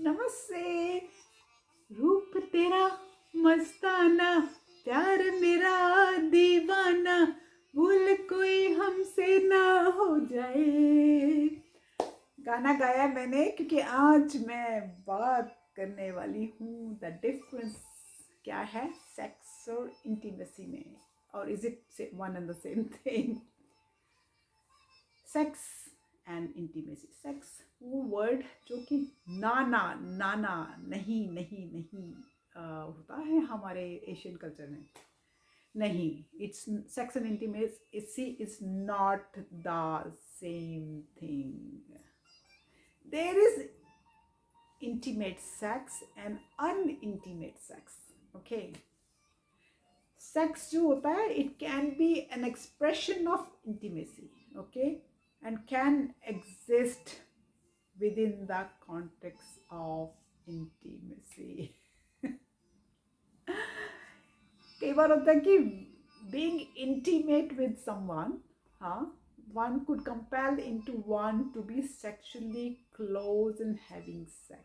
नमस्ते। रूप तेरा मस्ताना, प्यार मेरा दीवाना, भूल कोई हमसे ना हो जाए। गाना गाया मैंने क्योंकि आज मैं बात करने वाली हूँ द डिफरेंस क्या है सेक्स और इंटीमेसी में, और is it one and the same thing. Sex and intimacy. Sex वो वर्ड जो कि नाना नाना नहीं नहीं नहीं होता है हमारे एशियन कल्चर में। नहीं, it's sex and intimacy is not the same thing. There is intimate sex and unintimate sex. Okay, sex जो होता है it can be an expression of intimacy. Okay, and can exist within the context of intimacy. कई बार होता है कि being intimate with someone, हाँ, one could compel into one to be sexually close and having sex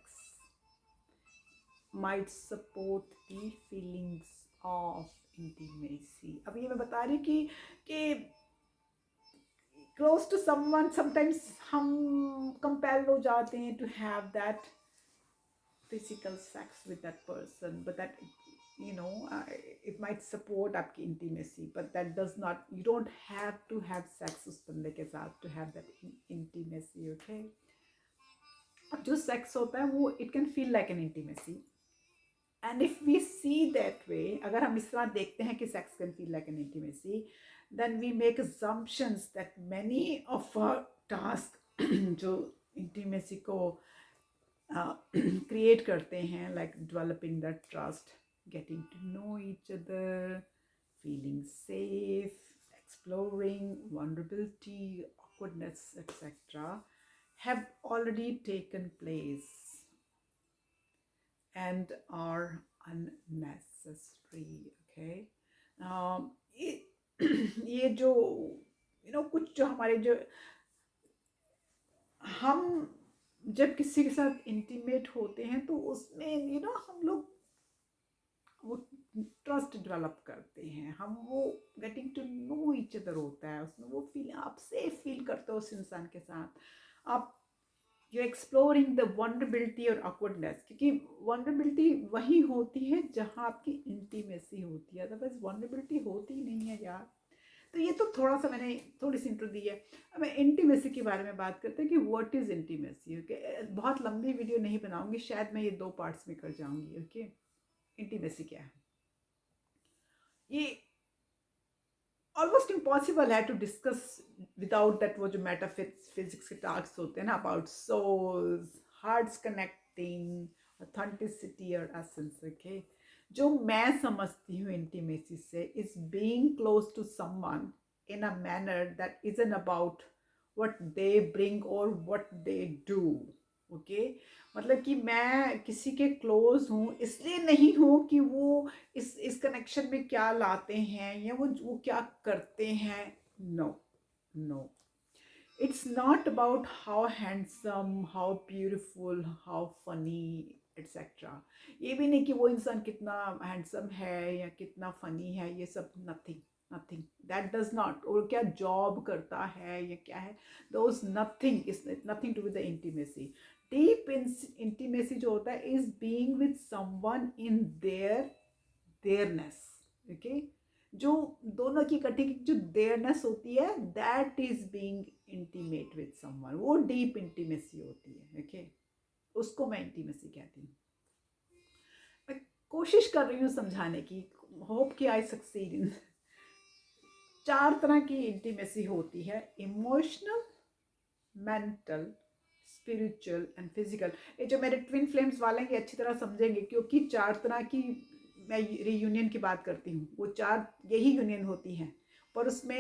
might support the feelings of intimacy. अब ये मैं बता रही कि close to someone sometimes हम compel हो जाते हैं to have that physical sex with that person, but that it might support आपकी intimacy, but that does not, you don't have to have sex उस बंदे के साथ to have that intimacy. Okay, अब जो sex होता है वो it can feel like an intimacy. And if we see that way, अगर हम इस तरह देखते हैं कि sex can feel like an intimacy, then we make assumptions that many of our tasks जो intimacy को create करते हैं, like developing that trust, getting to know each other, feeling safe, exploring vulnerability, awkwardness, etc., have already taken place and are unnecessary. Okay, ये जो कुछ जो हमारे जो हम जब किसी के साथ इंटीमेट होते हैं तो उसमें हम लोग वो ट्रस्ट डेवलप करते हैं, हम वो getting to know each other होता है, उसमें वो फील आप सेफ फील करते हो उस इंसान के साथ। आप यू एक्सप्लोरिंग द वनरेबिलिटी और ऑकवर्डनेस, क्योंकि वनरेबिलिटी वही होती है जहाँ आपकी इंटीमेसी होती है, अदरवाइज वनरेबिलिटी होती नहीं है यार। तो ये तो थोड़ा सा मैंने थोड़ी सी इंट्रो दी है। अब मैं इंटीमेसी के बारे में बात करते हैं कि व्हाट इज़ इंटीमेसी। ओके, बहुत लंबी वीडियो नहीं बनाऊंगी, शायद मैं ये 2 पार्ट्स में कर जाऊंगी। ओके, इंटीमेसी क्या है, ये ऑलमोस्ट इम्पॉसिबल है टू डिस्कस विदाउट दैट। वो जो मेटाफिजिक्स के टॉक्स होते हैं ना about souls, hearts connecting, authenticity और एसेंस। ओके, जो मैं समझती हूँ इंटीमेसी से is being close to someone in a manner that isn't about what they bring और व्हाट दे डू। ओके, मतलब कि मैं किसी के क्लोज हूँ इसलिए नहीं हूँ कि वो इस कनेक्शन में क्या लाते हैं या वो क्या करते हैं। No no, it's not about how handsome, how beautiful, how funny, etc. ये भी नहीं कि वो इंसान कितना हैंडसम है या कितना फनी है, ये सब nothing nothing, that does not. और क्या जॉब करता है या क्या है, those nothing is nothing to with the intimacy. Deep intimacy जो होता है is being with someone in thereness. Okay, जो दोनों की इकट्ठी की जो देयरनेस होती है that is being intimate with someone, वो डीप इंटीमेसी होती है। ओके, उसको मैं इंटीमेसी कहती हूँ। मैं कोशिश कर रही हूँ समझाने की, होप कि आई सक्सीड इन। 4 तरह की इंटीमेसी होती है, emotional, mental, spiritual and physical. ये जो मेरे ट्विन फ्लेम्स वाले हैं ये अच्छी तरह समझेंगे, क्योंकि 4 तरह की मैं रीयूनियन की बात करती हूँ, वो 4 यही यूनियन होती हैं, पर उसमें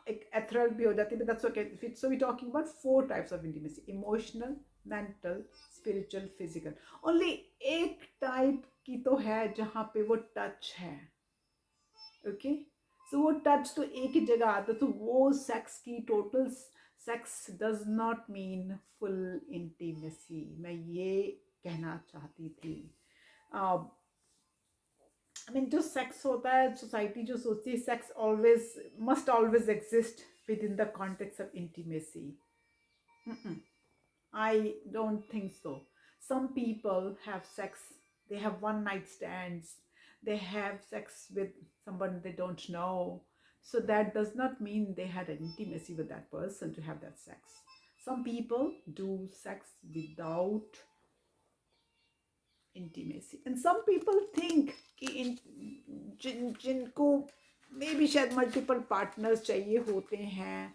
एक एथरल भी हो जाती है, that's okay. So we talking about 4 types of intimacy, emotional, mental, spiritual, physical. Only एक टाइप की तो है जहाँ पे वो टच है। ओके, सो वो टच तो एक ही जगह आता, तो वो सेक्स की total sex does not mean full intimacy, मैं करना चाहती थी। आई मीन जो सेक्स होता है, सोसाइटी जो सोचती है sex always must always exist with in the context of intimacy. I don't think so. Some people have sex, they have one night stands, they have sex with someone they don't know. So that does not mean they had an intimacy with that person to have that sex. Some people do sex without intimacy. And some people think कि जिनको मे भी शायद multiple partners चाहिए होते हैं,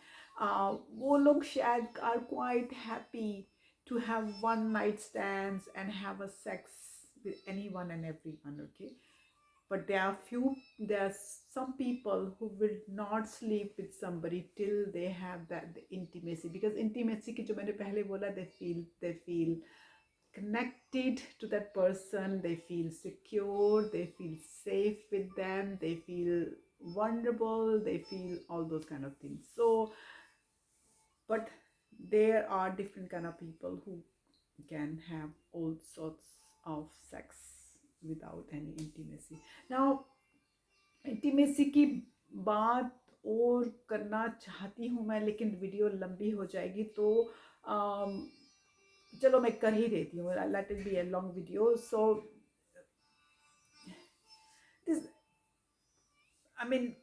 वो लोग शायद are quite happy to have one night stands and have a sex with anyone and everyone, okay? But there are some people who will not sleep with somebody till they have that the intimacy, because intimacy की जो मैंने पहले बोला, they feel connected to that person, they feel secure, they feel safe with them, they feel vulnerable, they feel all those kind of things. So, but there are different kind of people who can have all sorts of sex without any intimacy. Now, intimacy की बात और करना चाहती हूँ मैं, लेकिन video लंबी हो जाएगी, तो चलो मैं कर ही देती हूँ. Let it be a long video. So this, I mean,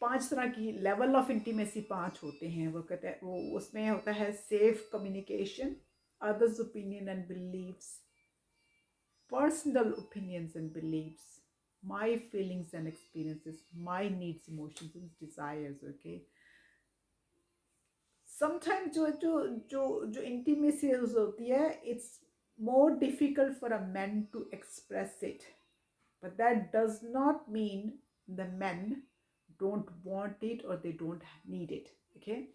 5 तरह की लेवल ऑफ इंटीमेसी 5 होते हैं. वो कहते हैं, वो उसमें होता है safe communication, others' opinion and beliefs, personal opinions and beliefs, my feelings and experiences, my needs, emotions and desires. Okay. Sometimes जो intimacy होती है, it's more difficult for a man to express it, but that does not mean the men don't want it or they don't need it. Okay.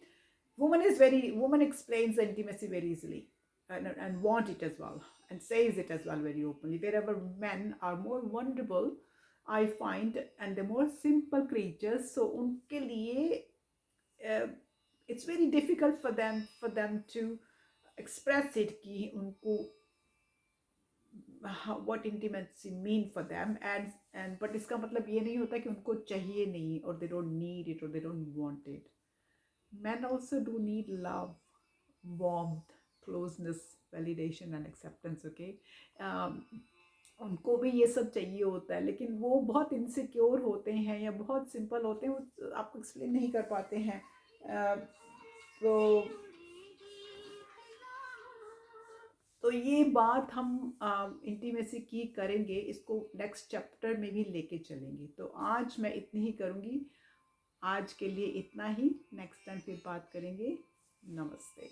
Woman explains the intimacy very easily, and want it as well, and says it as well very openly, wherever men are more vulnerable, I find, and the more simple creatures, so unke liye it's very difficult for them to express it ki unko what intimacy mean for them, and but इसका मतलब ये नहीं होता कि उनको चाहिए नहीं, or they don't need it, or they don't want it. Men also do need love, warmth, closeness, validation and acceptance. Okay. उनको भी ये सब चाहिए होता है, लेकिन वो बहुत इनसिक्योर होते हैं या बहुत सिंपल होते हैं, वो आपको एक्सप्लेन नहीं कर पाते हैं. तो ये बात हम इंटीमेसी की करेंगे, इसको नेक्स्ट चैप्टर में भी लेके चलेंगे. तो आज मैं इतनी ही करूँगी, आज के लिए इतना ही. नेक्स्ट टाइम फिर बात करेंगे. नमस्ते.